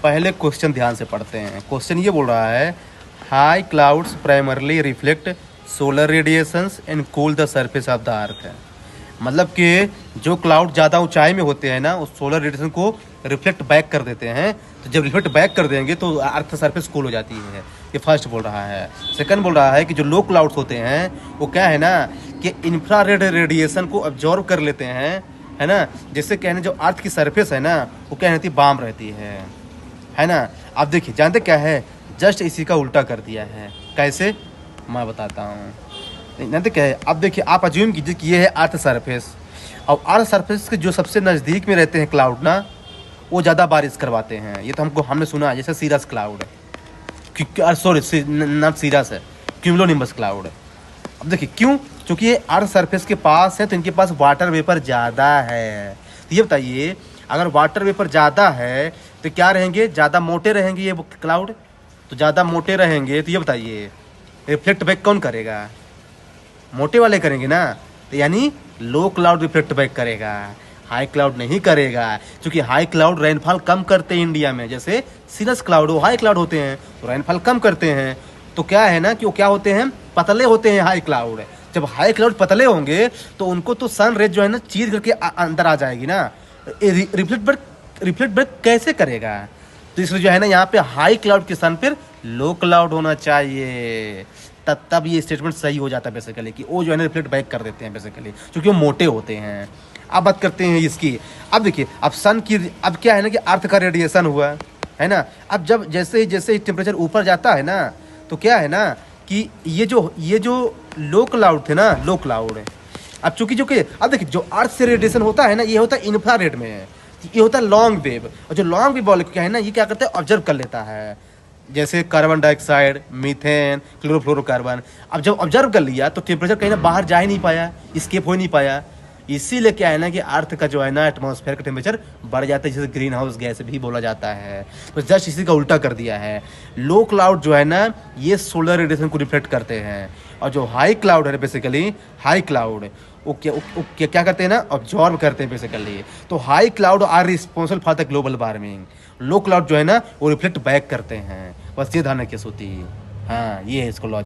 पहले क्वेश्चन ध्यान से पढ़ते हैं। क्वेश्चन ये बोल रहा है, high clouds primarily reflect solar radiations and cool the surface of the earth. मतलब कि जो क्लाउड ज़्यादा ऊंचाई में होते हैं ना, उस सोलर रेडिएशन को रिफ्लेक्ट बैक कर देते हैं। तो जब रिफ्लेक्ट बैक कर देंगे तो अर्थ सरफेस कूल हो जाती है। ये फर्स्ट बोल रहा है। सेकंड बोल रहा है कि जो लो क्लाउड्स होते हैं वो क्या है ना कि इंफ्रारेड रेडिएशन को अब्जॉर्व कर लेते हैं, है ना। जैसे कहने जो अर्थ की सरफेस है ना वो क्या रहती है, बाम रहती है ना। अब देखिए जानते क्या है, जस्ट इसी का उल्टा कर दिया है। कैसे, मैं बताता हूँ। जानते क्या है, अब देखिए आप अज्यूम कीजिए कि ये है अर्थ सरफेस, और अर्थ सरफेस के जो सबसे नज़दीक में रहते हैं क्लाउड ना, वो ज़्यादा बारिश करवाते हैं। ये तो हमने सुना है, जैसे सीरस क्लाउड है, सॉरी नॉट सीरस है, क्यूमुलोनिम्बस क्लाउड है। अब देखिए क्यों, क्योंकि ये अर्थ सरफेस के पास है तो इनके पास वाटर वेपर ज़्यादा है। तो ये बताइए, अगर वाटर वेपर ज़्यादा है तो क्या रहेंगे, ज़्यादा मोटे रहेंगे ये क्लाउड। तो ज़्यादा मोटे रहेंगे तो ये बताइए रिफ्लेक्ट बैक कौन करेगा, मोटे वाले करेंगे ना। तो यानी लो क्लाउड रिफ्लेक्ट बैक करेगा, हाई क्लाउड नहीं करेगा। क्योंकि हाई क्लाउड रेनफॉल कम करते हैं इंडिया में, जैसे सीरस क्लाउड वो हाई क्लाउड होते हैं तो रेनफॉल कम करते हैं। तो क्या है ना कि वो क्या होते हैं, पतले होते हैं हाई क्लाउड। जब हाई क्लाउड पतले होंगे तो उनको तो सन रेज जो है ना चीर करके अंदर आ जाएगी ना, रिफ्लेक्ट बैक कैसे करेगा। तो इसलिए जो है ना यहाँ पे हाई क्लाउड के स्थान पर लो क्लाउड होना चाहिए, तब ये स्टेटमेंट सही हो जाता है बेसिकली, कि वो जो है ना रिफ्लेक्ट बैक कर देते हैं बेसिकली, क्योंकि वो मोटे होते हैं। अब बात करते हैं इसकी। अब देखिए, अब सन की, अब क्या है ना कि अर्थ का रेडिएशन हुआ है ना। अब जब जैसे ही टेम्परेचर ऊपर जाता है ना, तो क्या है ना कि ये जो लो क्लाउड थे ना, लो क्लाउड है। अब चूंकि जो कि अब देखिए, जो अर्थ से रेडिएशन होता है ना, ये होता है इंफ्रारेड में, ये होता है लॉन्ग वेव। और जो लॉन्ग वेव वाले क्या है ना, ये क्या करता है, ऑब्जर्व कर लेता है। जैसे कार्बन डाइऑक्साइड, मीथेन, क्लोरोफ्लोरोकार्बन। अब जब ऑब्जर्व कर लिया तो टेम्परेचर कहीं ना बाहर जा ही नहीं पाया, स्केप हो ही नहीं पाया। इसीलिए क्या है ना कि अर्थ का जो है ना एटमॉस्फेयर का टेम्परेचर बढ़ जाता है, जिसे ग्रीन हाउस गैस भी बोला जाता है। तो जस्ट इसी का उल्टा कर दिया है। लो क्लाउड जो है ना ये सोलर रेडिएशन को रिफ्लेक्ट करते हैं, और जो हाई क्लाउड है बेसिकली, हाई क्लाउड वो क्या करते हैं ना, ऑब्जॉर्व करते हैं बेसिकली। तो high cloud are responsible for the global warming, low cloud जो है ना वो रिफ्लेक्ट बैक करते हैं। बस ये ध्यान रखिए सूती। हाँ, ये है इसको लॉजिक।